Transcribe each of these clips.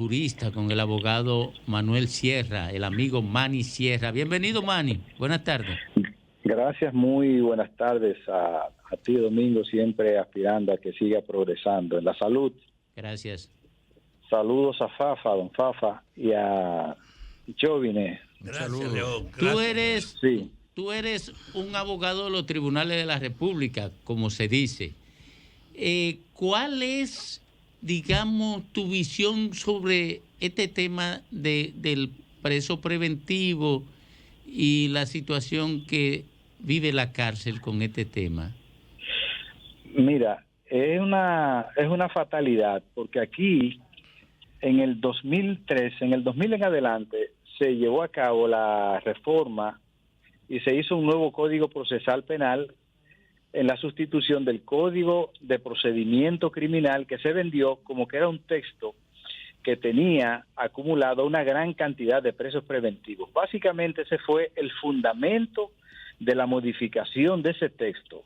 jurista, con el abogado Manuel Sierra, el amigo Manny Sierra. Bienvenido, Manny. Buenas tardes. Gracias, muy buenas tardes a ti, Domingo, siempre aspirando a que siga progresando en la salud. Gracias. Saludos a Fafa, don Fafa, y a Jovine. Gracias, León. Tú eres un abogado de los tribunales de la República, como se dice. ¿Cuál es, digamos, tu visión sobre este tema del preso preventivo y la situación que vive la cárcel con este tema? Mira, es una fatalidad, porque aquí en el 2003, en el 2000 en adelante, se llevó a cabo la reforma y se hizo un nuevo Código Procesal Penal en la sustitución del Código de Procedimiento Criminal, que se vendió como que era un texto que tenía acumulado una gran cantidad de presos preventivos. Básicamente ese fue el fundamento de la modificación de ese texto,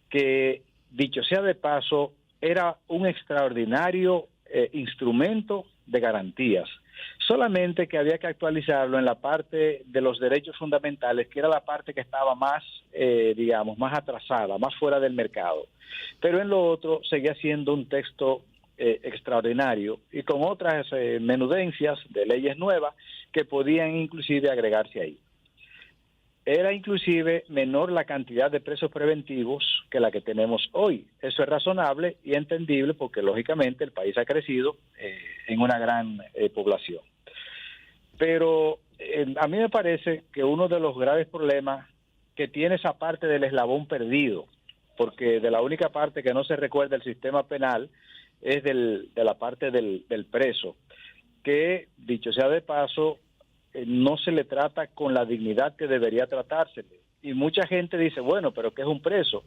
que, dicho sea de paso, era un extraordinario instrumento de garantías. Solamente que había que actualizarlo en la parte de los derechos fundamentales, que era la parte que estaba más, más atrasada, más fuera del mercado. Pero en lo otro seguía siendo un texto extraordinario y con otras menudencias de leyes nuevas que podían inclusive agregarse ahí. Era inclusive menor la cantidad de presos preventivos que la que tenemos hoy. Eso es razonable y entendible porque lógicamente el país ha crecido en una gran población. Pero a mí me parece que uno de los graves problemas que tiene esa parte del eslabón perdido, porque de la única parte que no se recuerda el sistema penal es de la parte del preso, que, dicho sea de paso, no se le trata con la dignidad que debería tratársele. Y mucha gente dice, bueno, pero ¿qué es un preso?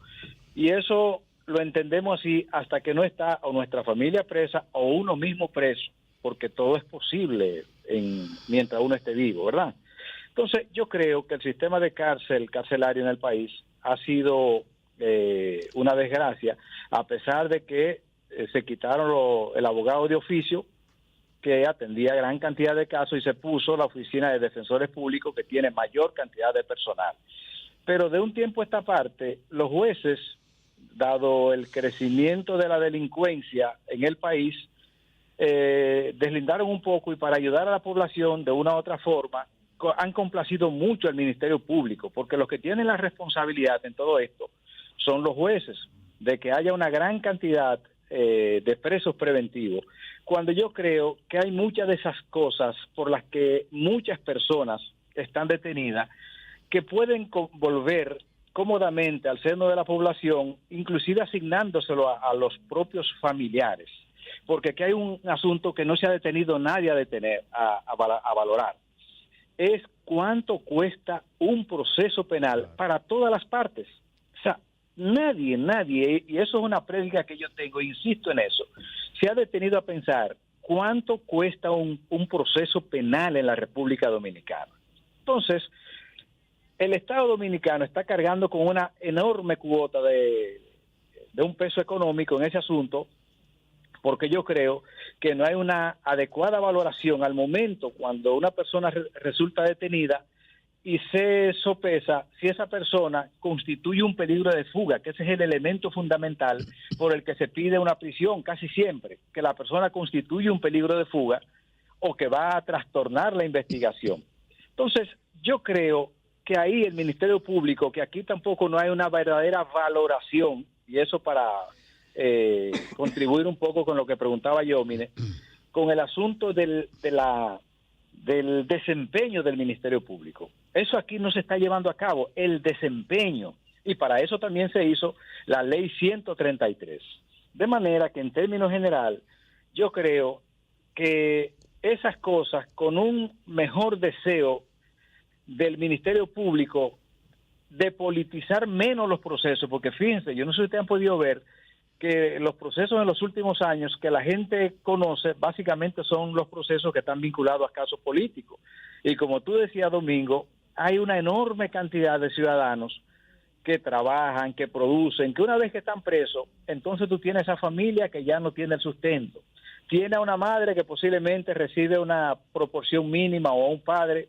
Y eso lo entendemos así hasta que no está o nuestra familia presa o uno mismo preso, porque todo es posible mientras uno esté vivo, ¿verdad? Entonces, yo creo que el sistema de carcelario en el país ha sido una desgracia, a pesar de que se quitaron el abogado de oficio, que atendía gran cantidad de casos, y se puso la oficina de defensores públicos, que tiene mayor cantidad de personal. Pero de un tiempo a esta parte, los jueces, dado el crecimiento de la delincuencia en el país, deslindaron un poco y para ayudar a la población de una u otra forma, han complacido mucho al Ministerio Público, porque los que tienen la responsabilidad en todo esto son los jueces, de que haya una gran cantidad de presos preventivos, cuando yo creo que hay muchas de esas cosas por las que muchas personas están detenidas que pueden volver cómodamente al seno de la población, inclusive asignándoselo a los propios familiares, porque aquí hay un asunto que no se ha detenido nadie a valorar, es cuánto cuesta un proceso penal para todas las partes. O sea, nadie, y eso es una prédica que yo tengo, insisto en eso, se ha detenido a pensar cuánto cuesta un proceso penal en la República Dominicana. Entonces, el Estado Dominicano está cargando con una enorme cuota de un peso económico en ese asunto, porque yo creo que no hay una adecuada valoración al momento cuando una persona resulta detenida y se sopesa si esa persona constituye un peligro de fuga, que ese es el elemento fundamental por el que se pide una prisión casi siempre, que la persona constituye un peligro de fuga o que va a trastornar la investigación. Entonces, yo creo que ahí el Ministerio Público, que aquí tampoco no hay una verdadera valoración, y eso para contribuir un poco con lo que preguntaba yo, mire, con el asunto del desempeño del Ministerio Público. Eso aquí no se está llevando a cabo, el desempeño, y para eso también se hizo la Ley 133. De manera que en términos general, yo creo que esas cosas, con un mejor deseo del Ministerio Público de politizar menos los procesos, porque fíjense, yo no sé si ustedes han podido ver que los procesos en los últimos años que la gente conoce básicamente son los procesos que están vinculados a casos políticos. Y como tú decías, Domingo, hay una enorme cantidad de ciudadanos que trabajan, que producen, que una vez que están presos, entonces tú tienes esa familia que ya no tiene el sustento. tiene a una madre que posiblemente recibe una proporción mínima o a un padre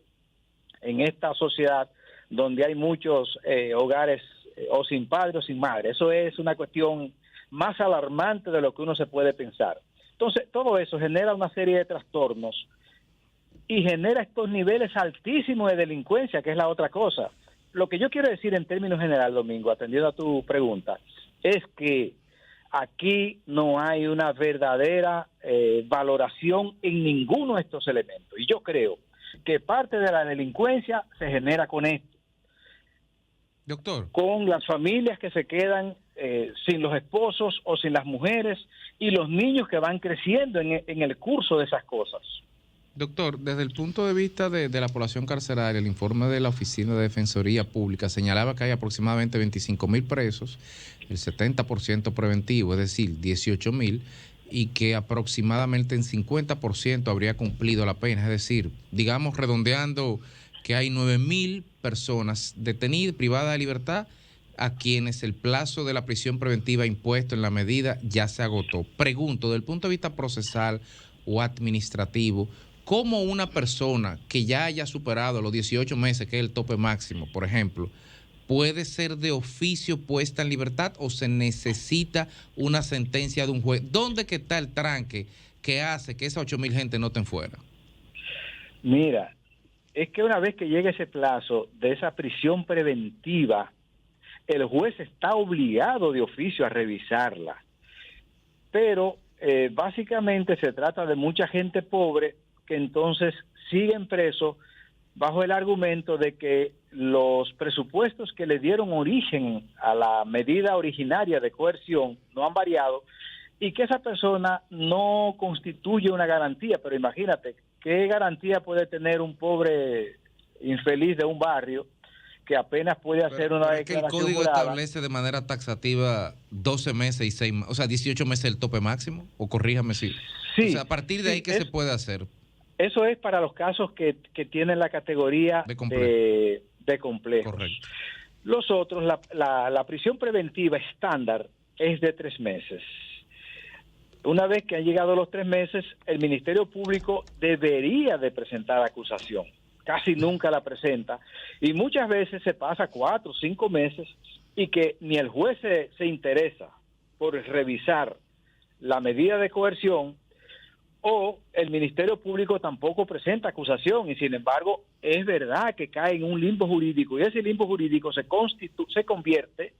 en esta sociedad donde hay muchos hogares o sin padre o sin madre. Eso es una cuestión más alarmante de lo que uno se puede pensar. Entonces, todo eso genera una serie de trastornos y genera estos niveles altísimos de delincuencia, que es la otra cosa. Lo que yo quiero decir en términos general, Domingo, atendiendo a tu pregunta, es que aquí no hay una verdadera valoración en ninguno de estos elementos. Y yo creo que parte de la delincuencia se genera con esto. Doctor. Con las familias que se quedan sin los esposos o sin las mujeres y los niños que van creciendo en el curso de esas cosas. Doctor, desde el punto de vista de la población carcelaria, el informe de la Oficina de Defensoría Pública señalaba que hay aproximadamente 25,000 presos, el 70% preventivo, es decir, 18,000, y que aproximadamente en 50% habría cumplido la pena, es decir, digamos redondeando que hay 9,000 personas detenidas, privadas de libertad, a quienes el plazo de la prisión preventiva impuesto en la medida ya se agotó. Pregunto, desde el punto de vista procesal o administrativo, ¿cómo una persona que ya haya superado los 18 meses, que es el tope máximo, por ejemplo, puede ser de oficio puesta en libertad o se necesita una sentencia de un juez? ¿Dónde que está el tranque que hace que esas 8,000 gente no estén fuera? Mira, es que una vez que llegue ese plazo de esa prisión preventiva, el juez está obligado de oficio a revisarla. Pero básicamente se trata de mucha gente pobre que entonces siguen presos bajo el argumento de que los presupuestos que le dieron origen a la medida originaria de coerción no han variado y que esa persona no constituye una garantía. Pero imagínate, ¿qué garantía puede tener un pobre infeliz de un barrio que apenas puede hacer una declaración el código jurada? establece de manera taxativa 12 meses y 6 meses, o sea, 18 meses el tope máximo, o corríjame si. Sí, o sea, a partir de ahí, ¿qué se puede hacer? Eso es para los casos que tienen la categoría de complejos. Correcto. Los otros, la prisión preventiva estándar es de 3 meses. Una vez que han llegado los 3 meses, el Ministerio Público debería de presentar acusación. Casi nunca la presenta y muchas veces se pasa 4 o 5 meses y que ni el juez se interesa por revisar la medida de coerción o el Ministerio Público tampoco presenta acusación y sin embargo es verdad que cae en un limbo jurídico y ese limbo jurídico se convierte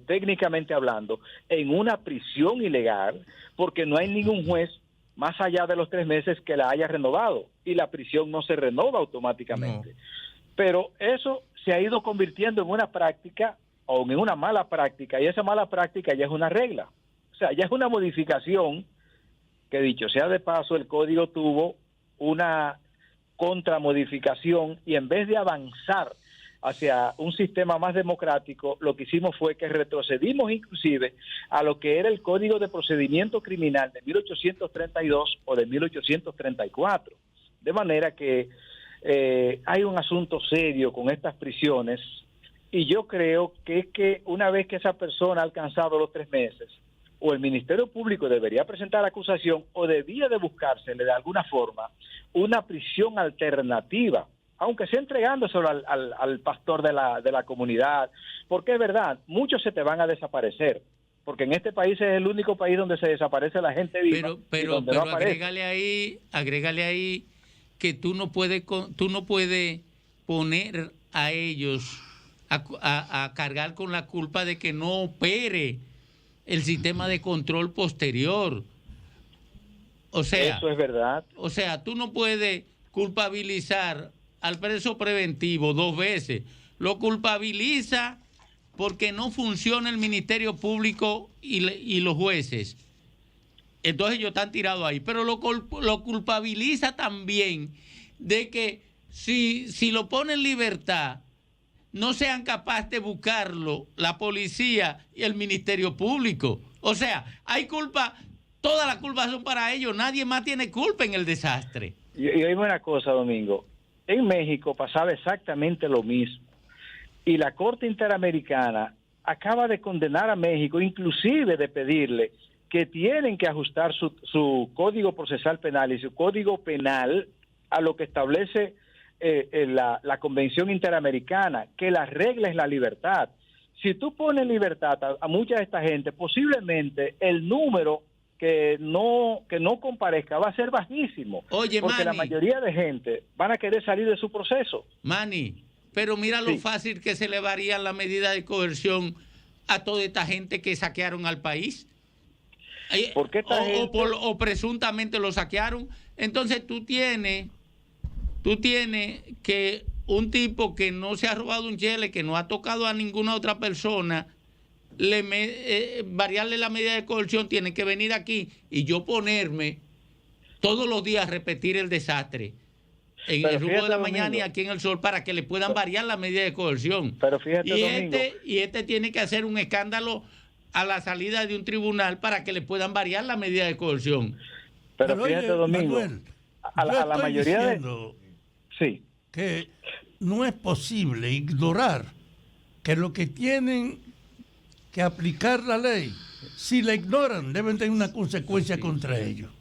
técnicamente hablando en una prisión ilegal porque no hay ningún juez más allá de los 3 meses que la haya renovado y la prisión no se renova automáticamente. No. Pero eso se ha ido convirtiendo en una práctica o en una mala práctica y esa mala práctica ya es una regla. O sea, ya es una modificación que, dicho sea de paso, el código tuvo una contramodificación y en vez de avanzar hacia un sistema más democrático, lo que hicimos fue que retrocedimos inclusive a lo que era el Código de Procedimiento Criminal de 1832 o de 1834. De manera que hay un asunto serio con estas prisiones y yo creo que es que una vez que esa persona ha alcanzado los 3 meses, o el Ministerio Público debería presentar acusación o debía de buscársele de alguna forma una prisión alternativa, aunque sea entregándoselo al pastor de la comunidad, porque es verdad, muchos se te van a desaparecer, porque en este país es el único país donde se desaparece la gente viva. Pero no agrégale ahí que tú no puedes poner a ellos a cargar con la culpa de que no opere el sistema de control posterior. O sea, eso es verdad. O sea, tú no puedes culpabilizar al preso preventivo 2 veces. Lo culpabiliza porque no funciona el Ministerio Público y los jueces. Entonces ellos están tirados ahí. Pero lo culpabiliza también de que si lo pone en libertad, no sean capaces de buscarlo la policía y el Ministerio Público. O sea, hay culpa, todas las culpas son para ellos, nadie más tiene culpa en el desastre. Y oíme una cosa, Domingo, en México pasaba exactamente lo mismo, y la Corte Interamericana acaba de condenar a México, inclusive de pedirle que tienen que ajustar su código procesal penal y su código penal a lo que establece la Convención Interamericana, que la regla es la libertad. Si tú pones libertad a mucha de esta gente, posiblemente el número que no comparezca va a ser bajísimo. Oye, porque Manny, la mayoría de gente van a querer salir de su proceso. Manny, pero mira lo fácil que se le varía la medida de coerción a toda esta gente que saquearon al país. Porque o presuntamente lo saquearon. Entonces tú tienes que un tipo que no se ha robado un chele, que no ha tocado a ninguna otra persona, variarle la medida de coerción, tiene que venir aquí y yo ponerme todos los días a repetir el desastre en el rumbo de la mañana y aquí en el sol para que le puedan variar la medida de coerción. Pero fíjate, y este tiene que hacer un escándalo a la salida de un tribunal para que le puedan variar la medida de coerción. Pero fíjate, Domingo, Manuel, a la mayoría de... que no es posible ignorar que lo que tienen que aplicar la ley, si la ignoran, deben tener una consecuencia contra ellos.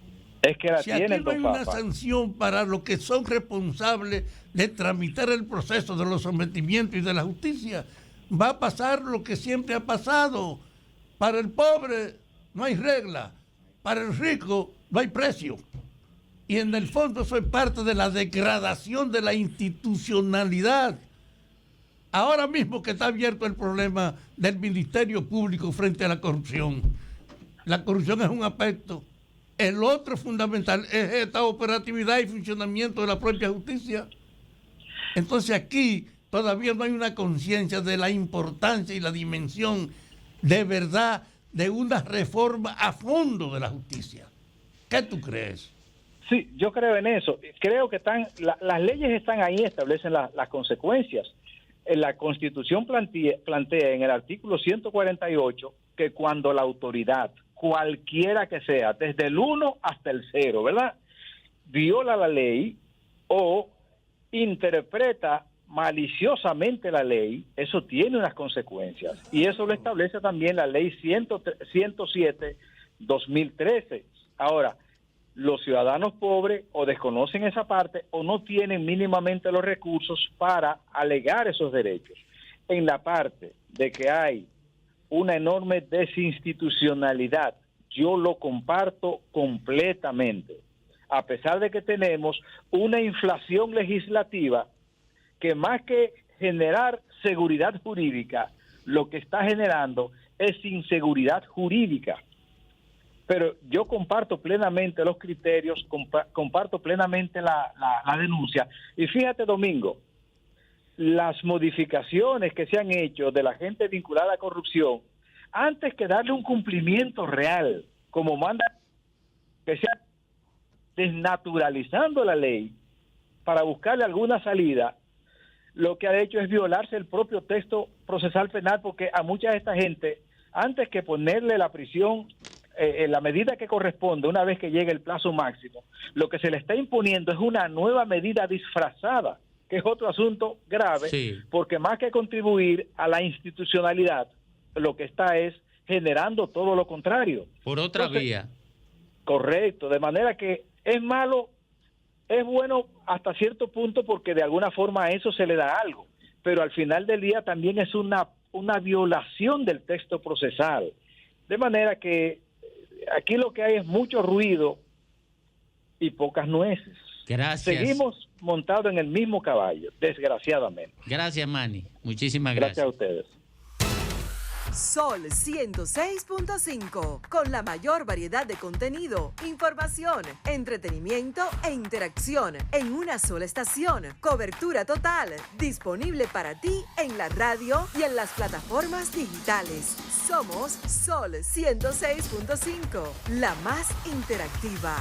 Es que si aquí no hay una sanción para los que son responsables de tramitar el proceso de los sometimientos y de la justicia, va a pasar lo que siempre ha pasado. Para el pobre no hay regla, para el rico no hay precio. Y en el fondo soy parte de la degradación de la institucionalidad. Ahora mismo que está abierto el problema del Ministerio Público frente a la corrupción. La corrupción es un aspecto. El otro fundamental es esta operatividad y funcionamiento de la propia justicia. Entonces aquí todavía no hay una conciencia de la importancia y la dimensión de verdad de una reforma a fondo de la justicia. ¿Qué tú crees? Sí, yo creo en eso. Creo que las leyes están ahí, establecen las consecuencias. La Constitución plantea en el artículo 148 que cuando la autoridad, cualquiera que sea, desde el 1 hasta el 0, ¿verdad?, viola la ley o interpreta maliciosamente la ley, eso tiene unas consecuencias. Y eso lo establece también la ley 107/2013. Ahora, los ciudadanos pobres o desconocen esa parte o no tienen mínimamente los recursos para alegar esos derechos. En la parte de que hay una enorme desinstitucionalidad, yo lo comparto completamente, a pesar de que tenemos una inflación legislativa que más que generar seguridad jurídica, lo que está generando es inseguridad jurídica. Pero yo comparto plenamente los criterios, comparto plenamente la denuncia. Y fíjate, Domingo, las modificaciones que se han hecho de la gente vinculada a corrupción, antes que darle un cumplimiento real, como manda, que sea desnaturalizando la ley para buscarle alguna salida, lo que ha hecho es violarse el propio texto procesal penal, porque a mucha de esta gente, antes que ponerle la prisión, la medida que corresponde una vez que llegue el plazo máximo, lo que se le está imponiendo es una nueva medida disfrazada, que es otro asunto grave, sí, porque más que contribuir a la institucionalidad, lo que está es generando todo lo contrario. Por otra vía. Correcto, de manera que es malo, es bueno hasta cierto punto porque de alguna forma a eso se le da algo, pero al final del día también es una violación del texto procesal. De manera que aquí lo que hay es mucho ruido y pocas nueces. Gracias. Seguimos montados en el mismo caballo, desgraciadamente. Gracias, Manny. Muchísimas gracias. Gracias a ustedes. Sol 106.5, con la mayor variedad de contenido, información, entretenimiento e interacción en una sola estación. Cobertura total, disponible para ti en la radio y en las plataformas digitales. Somos Sol 106.5, la más interactiva.